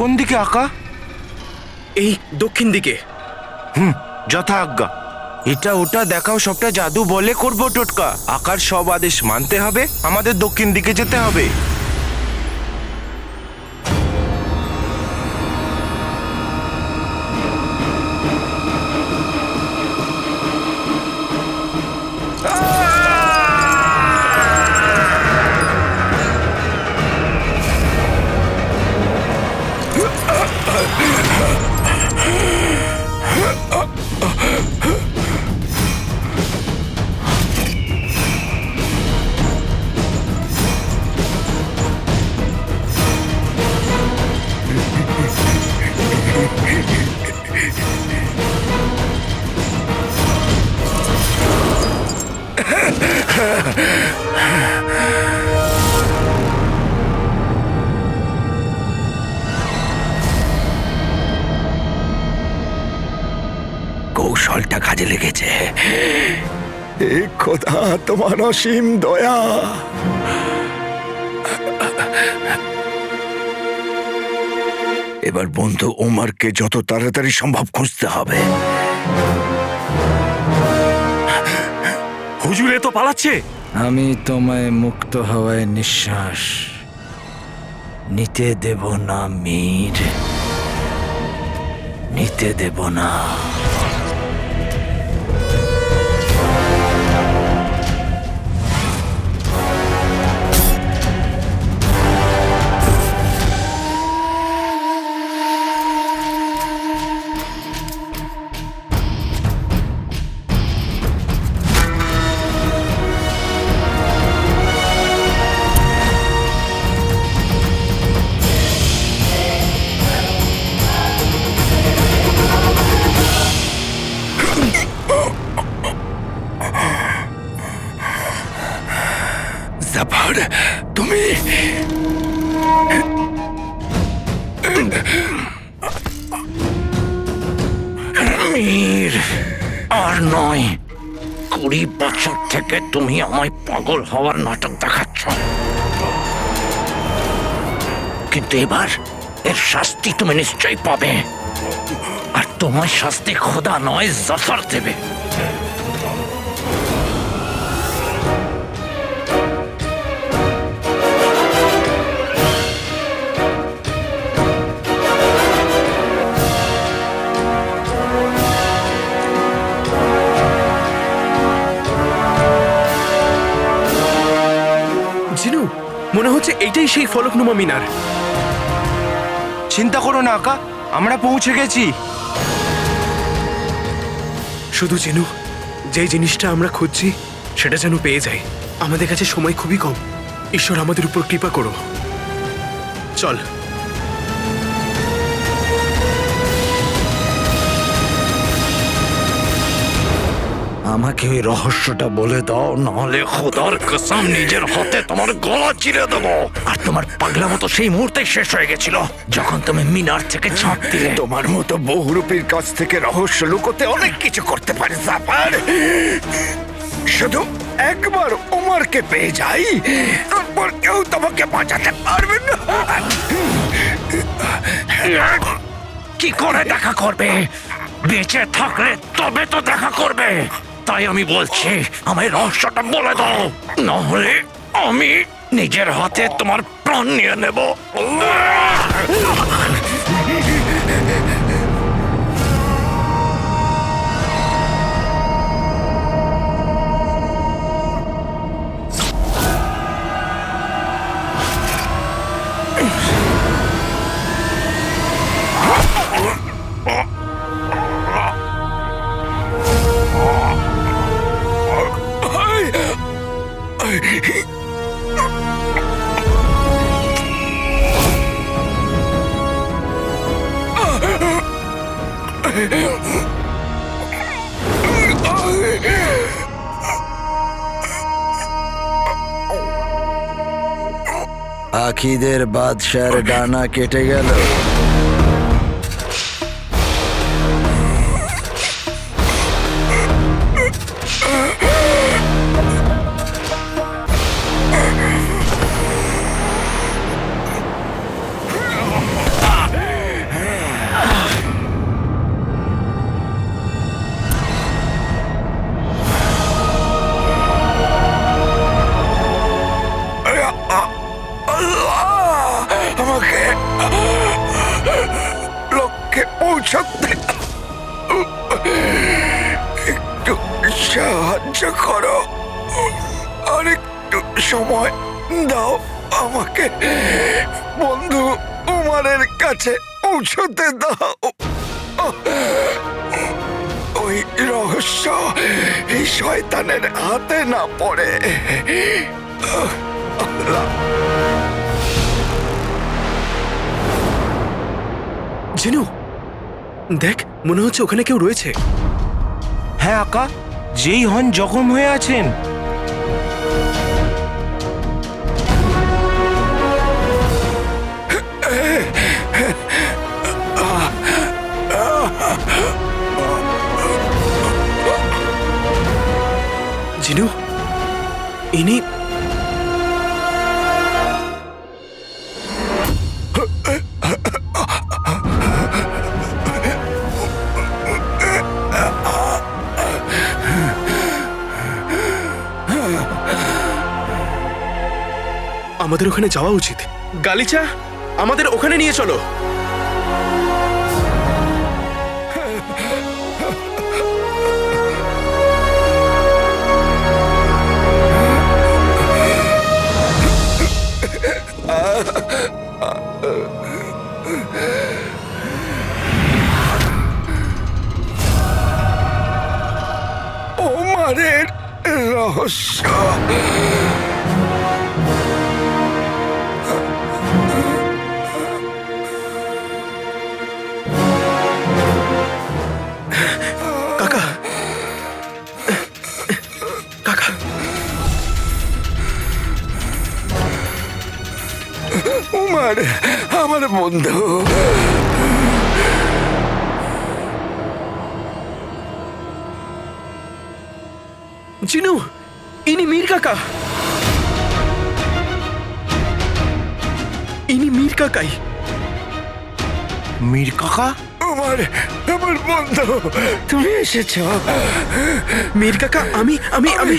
কোন দিকে আঁকা? এই দক্ষিণ দিকে। যথা আজ্ঞা। এটা ওটা দেখাও, সবটা জাদু বলে করবো টোটকা। আকার সব আদেশ মানতে হবে, আমাদের দক্ষিণ দিকে যেতে হবে। কৌশলটা কাজে লেগেছে। এ খোদা, তোমার অসীম দয়া। এবার বন্ধু ওমরকে যত তাড়াতাড়ি সম্ভব খুঁজতে হবে। হুজুরে তো পালাচ্ছে। আমি তোমায় মুক্ত হওয়ায় নিঃশ্বাস নিতে দেব না মীর, নিতে দেব না। জাফর, তুমি মীর, আর নয়। 20 বছর থেকে তুমি আমায় পাগল হওয়ার নাটক দেখাচ্ছ, কিন্তু এবার এর শাস্তি তুমি নিশ্চয়ই পাবে। আর তোমার শাস্তি খোদা নয়, জাফর দেবে। জিনু, মনে হচ্ছে এইটাই সেই ফলকনুমা মিনার। চিন্তা করো না আঁকা, আমরা পৌঁছে গেছি। শুধু জিনু, যেই জিনিসটা আমরা খুঁজছি সেটা যেন পেয়ে যাই। আমাদের কাছে সময় খুবই কম। ঈশ্বর আমাদের উপর কৃপা করো। চল। আমাকে ওই রহস্যটা বলে দাও, নাহলে খোদার কসম নিজের হাতে তোমার গলা চিরে দেবো। আর তোমার পাগলামো তো সেই মুহূর্তে শেষ হয়ে গেছিল, যখন তুমি মিনার থেকে ঝাঁপ দিলে। তোমার মতো বহুরূপীর কাছ থেকে রহস্য লুকোতে অনেক কিছু করতে পারে জাফর। শুধু একবার ওমরকে পেয়ে যাই, তারপর কেউ তোমাকে বাঁচাতে পারবে না। কি করে দেখা করবে? বেঁচে থাকলে তবে তো দেখা করবে। তাই আমি বলছি, আমায় রহস্যটা বলে দাও, নাহলে আমি নিজের হাতে তোমার প্রাণ নিয়ে নেব। পাখিদের বাদশার ডানা কেটে গেল। সহ্য করো, আর একটু সময় দাও আমাকে। বন্ধু উমারের কাছে পৌঁছতে দাও। ওই রহস্য এই শয়তানের হাতে না পড়ে। আল্লাহ। জিনু, দেখ, মনে হচ্ছে ওখানে কেউ রয়েছে। হ্যাঁ আকা, যেই হন জখম হয়ে আছেন। জিনু, ইনি আমাদের ওখানে যাওয়া উচিত। গালিচা, আমাদের ওখানে নিয়ে চলো। ওমারের রহস্য। কাকা, কাকা, উমার আমার বন্ধু। জিনু, ইনি মীর কাকা। ইনি মীর কাকাই। মীর কাকা? আমার আমার বন্ধু, তুমি এসেছ। মীর কাকা, আমি আমি আমি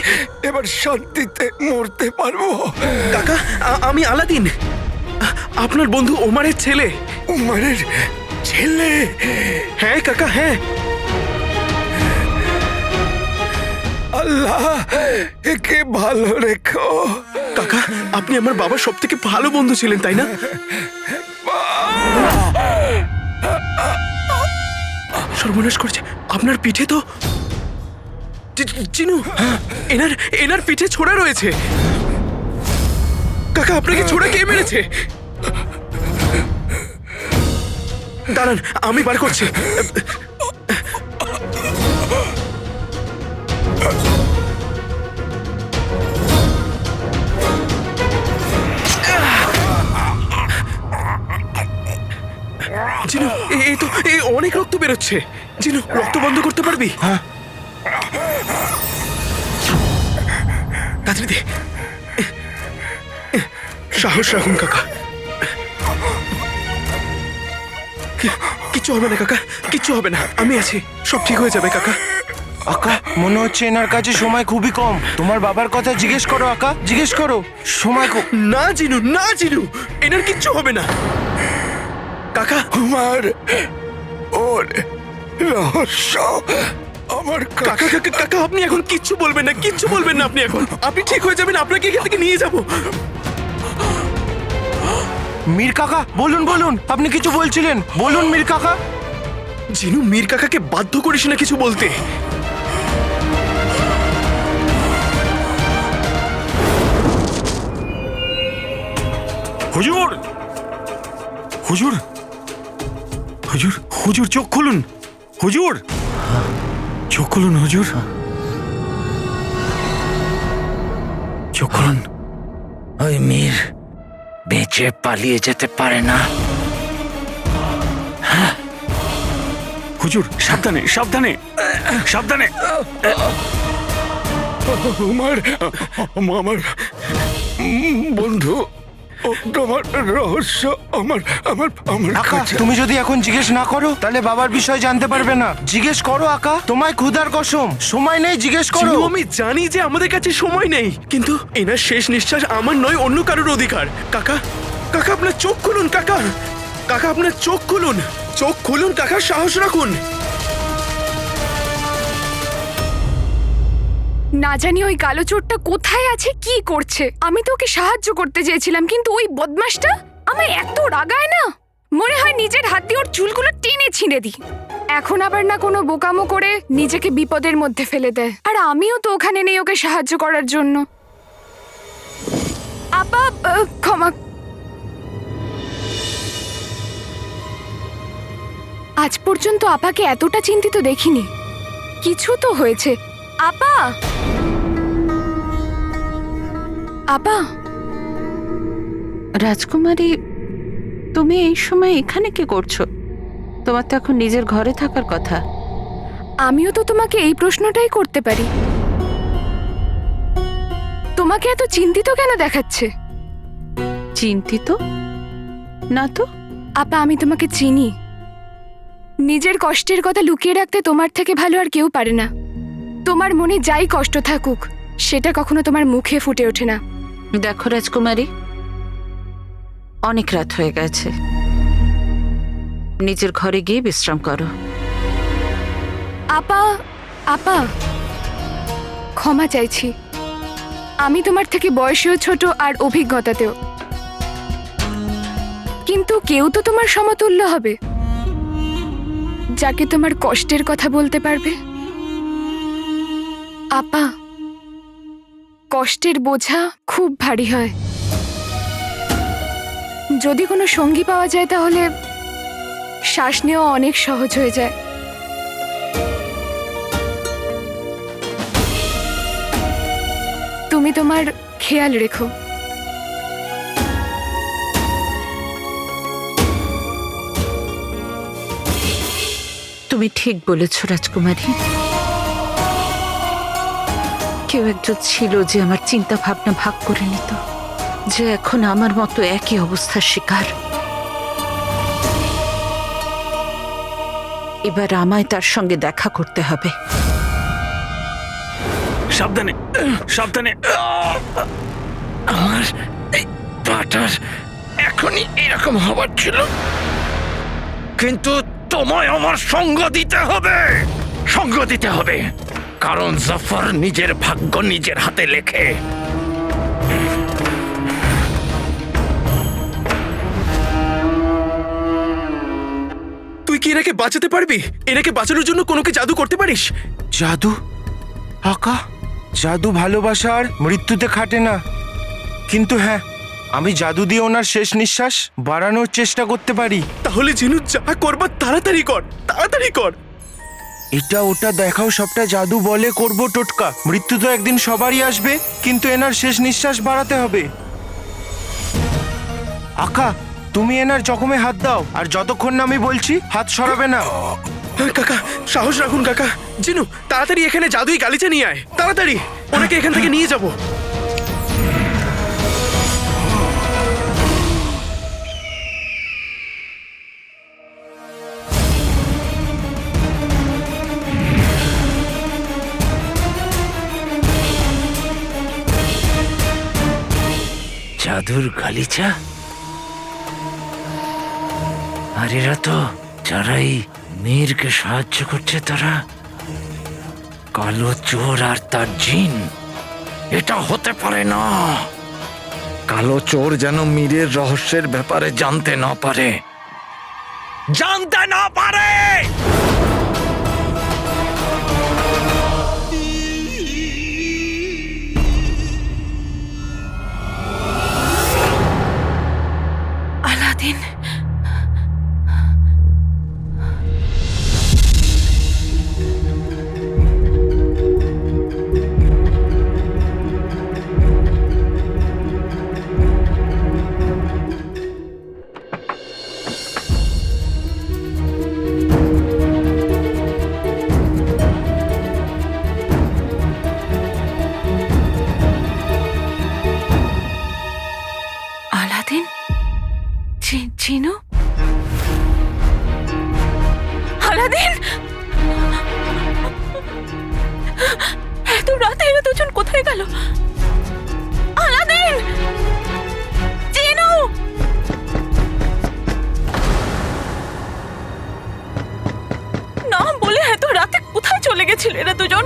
এবার শান্তিতে মরতে পারবো। কাকা, আমি আলাদিন, আপনার বন্ধু ওমারের ছেলে। উমারের ছেলে? হ্যাঁ কাকা, হ্যাঁ। আল্লাহ একে ভালো রেখো। কাকা, আপনি আমার বাবার সব থেকে ভালো বন্ধু ছিলেন, তাই না? সর্বনাশ করছে, আপনার পিঠে তো চিনু, এনার এনার পিঠে ছোড়া রয়েছে। কাকা, আপনাকে ছোড়া কে মেরেছে? দাঁড়ান, আমি বার করছি। জিনু, এই তো অনেক রক্ত বেরোচ্ছে। জিনু, রক্ত বন্ধ করতে পারবি? হ্যাঁ। তাড়াতাড়ি দে। সাহস রাখুন কাকা। কিচ্ছু হবে না কাকা, কিচ্ছু হবে না, আমি আছি, সব ঠিক হয়ে যাবে কাকা। আকা, মনে হচ্ছে এনার কাছে সময় খুবই কম। তোমার বাবার কথা জিজ্ঞেস করো আকা, জিজ্ঞেস করো। সময় না জিনু, না জিনু, এনার কিচ্ছু হবে না কাকা। আমার ওর রহস্য আমার কাকা কাকা কাকা, আপনি এখন কিচ্ছু বলবেন না, কিচ্ছু বলবেন না আপনি এখন। আপনি ঠিক হয়ে যাবেন, আপনাকে এখান থেকে নিয়ে যাব। মীর কাকা, বলুন বলুন, আপনি কিছু বলছিলেন, বলুন মীর কাকা। জিনু, মীর কাকাকে বাধ্য করিস না কিছু বলতে। হুজুর, হুজুর, হুজুর, হুজুর, চোখ খুলুন। হুজুর, চোখ খুলুন। হুজুর, চোখ খুলুন। ওই মীর বেঁচে পালিয়ে যেতে পারে না। হুজুর, সাবধানে, সাবধানে, সাবধানে। আমার আমার বন্ধু, তোমার রহস্য আমার আমার আমার আকা, কাছে। তুমি যদি এখন জিজ্ঞেস না করো তাহলে বাবার বিষয় জানতে পারবে না। জিজ্ঞেস করো আকা, তোমায় ক্ষুধার কসম, সময় নেই, জিজ্ঞেস করো। জিনু, আমি জানি যে আমাদের কাছে সময় নেই, কিন্তু এনার শেষ নিঃশ্বাস আমার নয়, অন্য কারোর অধিকার। কাকা, কাকা, আপনার চোখ খুলুন কাকা। কাকা, আপনার চোখ খুলুন, চোখ খুলুন কাকা, সাহস রাখুন। না জানি ওই কালো চোরটা কোথায় আছে, কি করছে। আমি তো ওকে সাহায্য করতে চেয়েছিলাম, কিন্তু ওই বদমাশটা আমায় এত রাগায় না, মনে হয় নিজের হাত দিয়ে ওর চুলগুলো টেনে ছিঁড়ে দিই। এখন আবার না কোনো বোকামো করে নিজেকে বিপদের মধ্যে ফেলে দেয়। আর আমিও তো ওখানে নেই ওকে সাহায্য করার জন্য। আপা, ক্ষমা। আজ পর্যন্ত আপাকে এতটা চিন্তিত দেখিনি। কিছু তো হয়েছে। আপা, আপা। রাজকুমারী, তুমি এই সময় এখানে কি করছো? তোমার তো এখন নিজের ঘরে থাকার কথা। আমিও তো তোমাকে এই প্রশ্নটাই করতে পারি। তোমাকে এত চিন্তিত কেন দেখাচ্ছে? চিন্তিত না তো। আপা, আমি তোমাকে চিনি। নিজের কষ্টের কথা লুকিয়ে রাখতে তোমার থেকে ভালো আর কেউ পারে না। তোমার মনে যাই কষ্ট থাকুক, সেটা কখনো তোমার মুখে ফুটে ওঠে না। দেখো রাজকুমারী, অনেক রাত হয়ে গেছে, নিজের ঘরে গিয়ে বিশ্রাম করো। আপা, আপা, ক্ষমা চাইছি। আমি তোমার থেকে বয়সেও ছোট আর অভিজ্ঞতাতেও, কিন্তু কেউ তো তোমার সমতুল্য হবে, যাকে তোমার কষ্টের কথা বলতে পারবে। আপা, কষ্টের বোঝা খুব ভারী হয়। যদি কোনো সঙ্গী পাওয়া যায় তাহলে শ্বাস নেওয়া অনেক সহজ হয়ে যায়। তুমি তোমার খেয়াল রেখো। তুমি ঠিক বলেছ রাজকুমারী। কেউ একজন ছিল যে আমার চিন্তা ভাবনা ভাগ করে নিত, যে এখন আমার মতো একই অবস্থার শিকার। এবার আমায় তার সঙ্গে দেখা করতে হবে। সাবধানে, সাবধানে। আমার এই পাটার এখনই এরকম হবার ছিল, কিন্তু তোমায় আমার সঙ্গ দিতে হবে, সঙ্গ দিতে হবে। কারণ জাফর নিজের ভাগ্য নিজের হাতে লেখে। তুই কি এনাকে বাঁচাতে পারবি? এনাকে বাঁচানোর জন্য কোনোকে জাদু করতে পারিস? জাদু? আকা, জাদু ভালোবাসার মৃত্যুতে খাটে না। কিন্তু হ্যাঁ, আমি জাদু দিয়ে ওনার শেষ নিঃশ্বাস বাড়ানোর চেষ্টা করতে পারি। তাহলে জিনু, যা করবার তাড়াতাড়ি কর, তাড়াতাড়ি কর। এটা ওটা দেখাও সবটা জাদু বলে করব টোটকা। মৃত্যু তো একদিন সবারই আসবে, কিন্তু এনার শেষ নিঃশ্বাস বাড়াতে হবে। আকা, তুমি এনার জখমে হাত দাও, আর যতক্ষণ না আমি বলছি হাত সরাবে না। হ্যাঁ, কাকা, সাহস রাখুন কাকা। জিনু, তাড়াতাড়ি এখানে জাদুই গালিচা নিয়ে আয়, তাড়াতাড়ি। ওনাকে এখান থেকে নিয়ে যাব। জাদুর গালিচা? আর এরা তো যারাই মীরকে সাহায্য করছে, তারা কালো চোর আর তার জিন। এটা হতে পারে না। কালো চোর যেন মীরের রহস্যের ব্যাপারে জানতে না পারে, জানতে না পারে। আলাদিন, আলাদিন, চিনু, আলাদিন, এত রাতে এরা দুজন কোথায় গেল? আলাদিন, চিনু, নাম বলে এত রাতে কোথায় চলে গেছিল এরা দুজন?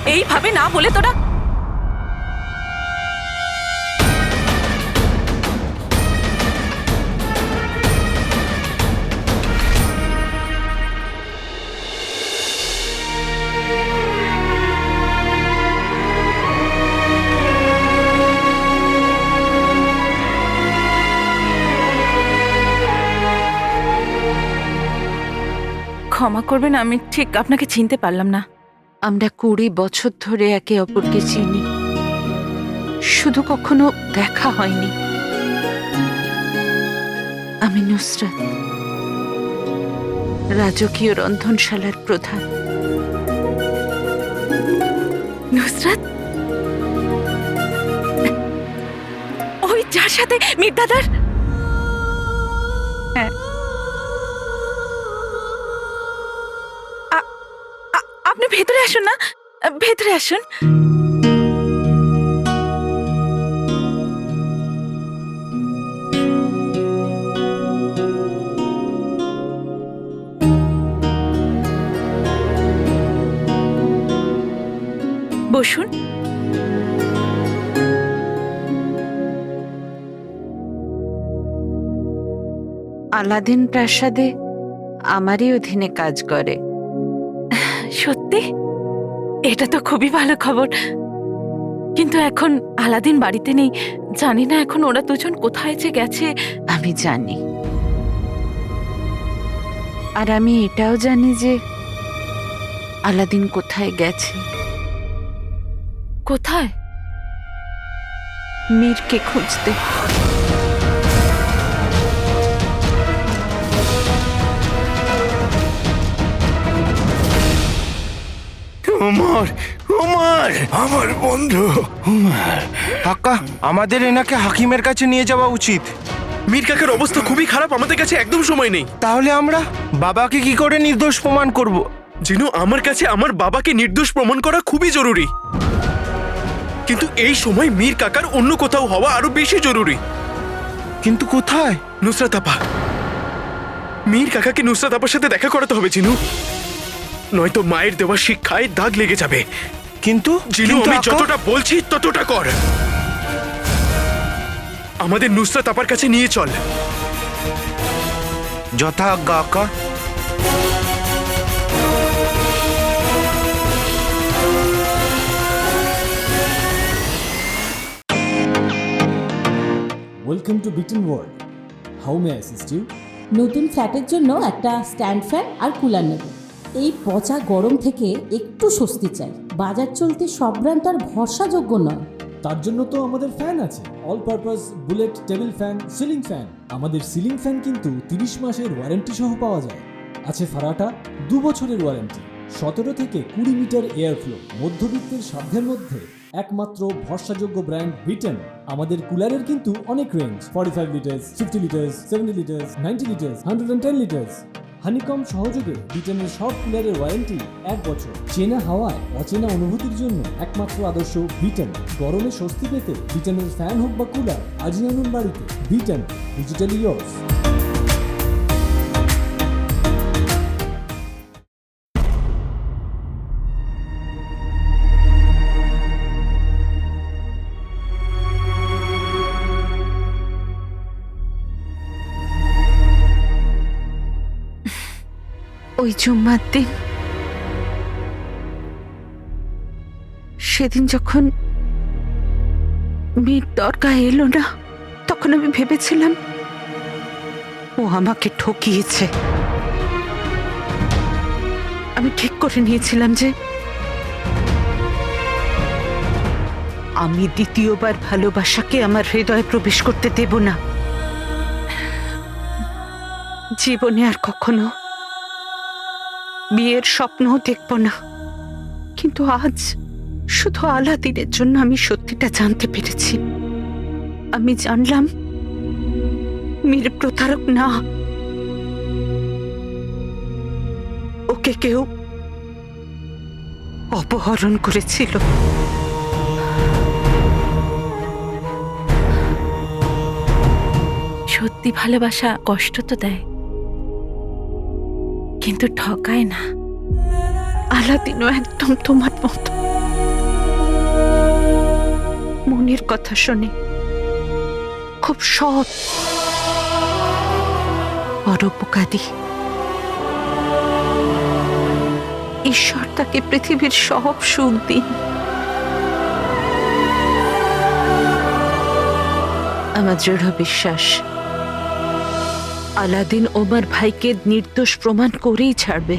এইভাবে না বলে তোরা ক্ষমা করবেন, আমি ঠিক আপনাকে চিনতে পারলাম না। আমরা 20 বছর ধরে একে অপরকে চিনি, শুধু কখনো দেখা হয়নি। আমি নুসরাত, রাজকীয় রন্ধনশালার প্রধান। নুসরাত, ওই যার সাথে মীর দাদার? হ্যাঁ। আপনি ভেতরে আসুন না, ভেতরে আসুন। বসুন। আলাদিন প্রাসাদে আমারই অধীনে কাজ করে। সত্যি? এটা তো খুবই ভালো খবর। কিন্তু এখন আলাদিন বাড়িতে নেই, জানি না এখন ওরা দুজন কোথায় যে গেছে। আমি জানি, আর আমি এটাও জানি যে আলাদিন কোথায় গেছে। কোথায়? মীরকে খুঁজতে। ওমর, ওমর, আমার বন্ধু ওমর। কাকা, আমাদের এনাকে হাকিমের কাছে নিয়ে যাওয়া উচিত। মীর কাকার অবস্থা খুবই খারাপ, আমাদের কাছে একদম সময় নেই। তাহলে আমরা বাবাকে কি করে নির্দোষ প্রমাণ করব? জিনু, আমার কাছে আমার বাবাকে নির্দোষ প্রমাণ করা খুবই জরুরি, কিন্তু এই সময় মীর কাকার অন্য কোথাও হওয়া আরো বেশি জরুরি। কিন্তু কোথায়? নুসরাত আপা, মীর কাকাকে নুসরাত আপার সাথে দেখা করাতে হবে জিনু, নয়তো মায়ের দেওয়া শিক্ষায় দাগ লেগে যাবে। কিন্তু জিনু, কিন্তু আমি আকা- যতটা বলছি ততটা কর। আমাদের নুসরাত আপার কাছে নিয়ে চল। যথা আজ্ঞা আকা। Welcome to Bitten world. How may I assist you? নতুন ফ্ল্যাটের জন্য একটা স্ট্যান্ড ফ্যান আর কুলার নেব। এই পচা গরম থেকে একটু স্বস্তি চাই। বাজার চলতে সব ব্র্যান্ড আর ভরসাযোগ্য নয়। তার জন্য তো আমাদের ফ্যান আছে, all purpose bullet table fan, ceiling fan. আমাদের সিলিং ফ্যান কিন্তু 30 মাসের ওয়ারেন্টি সহ পাওয়া যায়। আছে ফারাটা 2 বছরের ওয়ারেন্টি, 17 থেকে 20 মিটার এয়ার ফ্লো। মধ্যবিত্তের সাধ্যের মধ্যে একমাত্র ভরসাযোগ্য ব্র্যান্ড বিটেন। আমাদের কুলারের কিন্তু অনেক range, 45 litres, 50 litres, 70 litres, 90 litres, 110 litres. Honeycomb সহযোগে বিটেনের সব কুলারের ওয়ারেন্টি 1 বছর। চেনা হাওয়ায় অচেনা অনুভূতির জন্য একমাত্র আদর্শ বিটেন। গরমে স্বস্তি পেতে বিটেনের ফ্যান হোক বা কুলার, আজই আনুন বাড়িতে। Beaten, digitally years. ওই জুম্মার দিন, সেদিন যখন মীর দরগা এলো না, তখন আমি ভেবেছিলাম ও আমাকে ঠকিয়েছে। আমি ঠিক করে নিয়েছিলাম যে আমি দ্বিতীয়বার ভালোবাসাকে আমার হৃদয়ে প্রবেশ করতে দেব না। জীবনে আর কখনো বিয়ের স্বপ্নও দেখব না। কিন্তু আজ শুধু আলাদিনের জন্য আমি সত্যিটা জানতে পেরেছি। আমি জানলাম মীর প্রতারক না, ওকে কেউ অপহরণ করেছিল। সত্যি ভালোবাসা কষ্ট তো দেয়, কিন্তু ঠকায় না। আলাদিনও একদম তোমার মতো। মনের কথা শোনে, খুব সৎ, পরোপকারী। ঈশ্বর তাকে পৃথিবীর সব সুখ দিন। আমার দৃঢ় বিশ্বাস আলাদিন ওমর ভাইকে নির্দোষ প্রমাণ করেই ছাড়বে।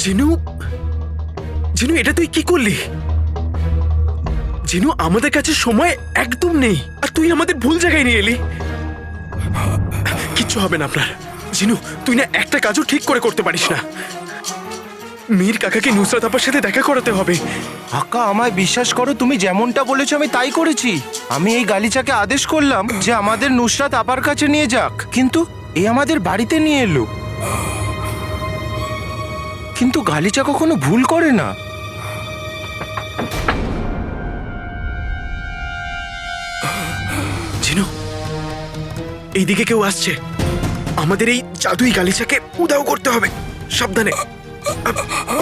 জিনু, জিনু, এটা তুই কি করলি? জিনু, আমাদের কাছে সময় একদম নেই, আর তুই আমাদের ভুল জায়গায় নিয়ে এলি। কিচ্ছু হবে না আপনার। জিনু, তুই না একটা কাজও ঠিক করে করতে পারিস না। মীর কাকাকে নুসরাত আপার সাথে দেখা করাতে হবে। আকা, আমায় বিশ্বাস করো, তুমি যেমনটা বলেছো আমি তাই করেছি। আমি এই গালিচাকে আদেশ করলাম যে আমাদের নুসরাত আপার কাছে নিয়ে যাক, কিন্তু এই আমাদের বাড়িতে নিয়ে এলো। কিন্তু গালিচা কখনো ভুল করে না। জিনু, এইদিকে কেউ আসছে। আমাদের এই জাদুই গালিচাকে উধাও করতে হবে। সাবধানে।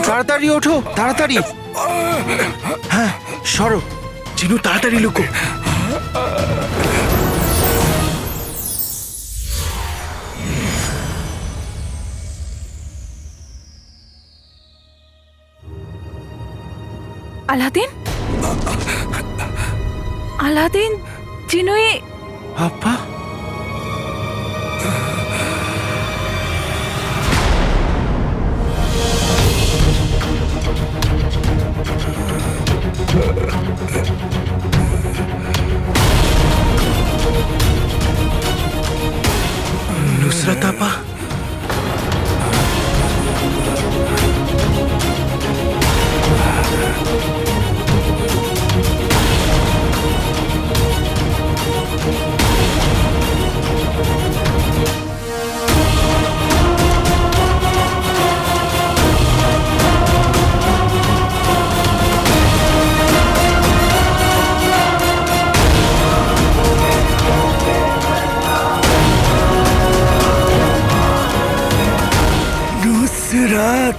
তাড়াতাড়ি ওঠো, তাড়াতাড়ি। হ্যাঁ, সরো। জিনু, তাড়াতাড়ি লুকো। Aladdin, Aladdin, চিনুই। আপা, নুসরাত আপা, নুসরাত,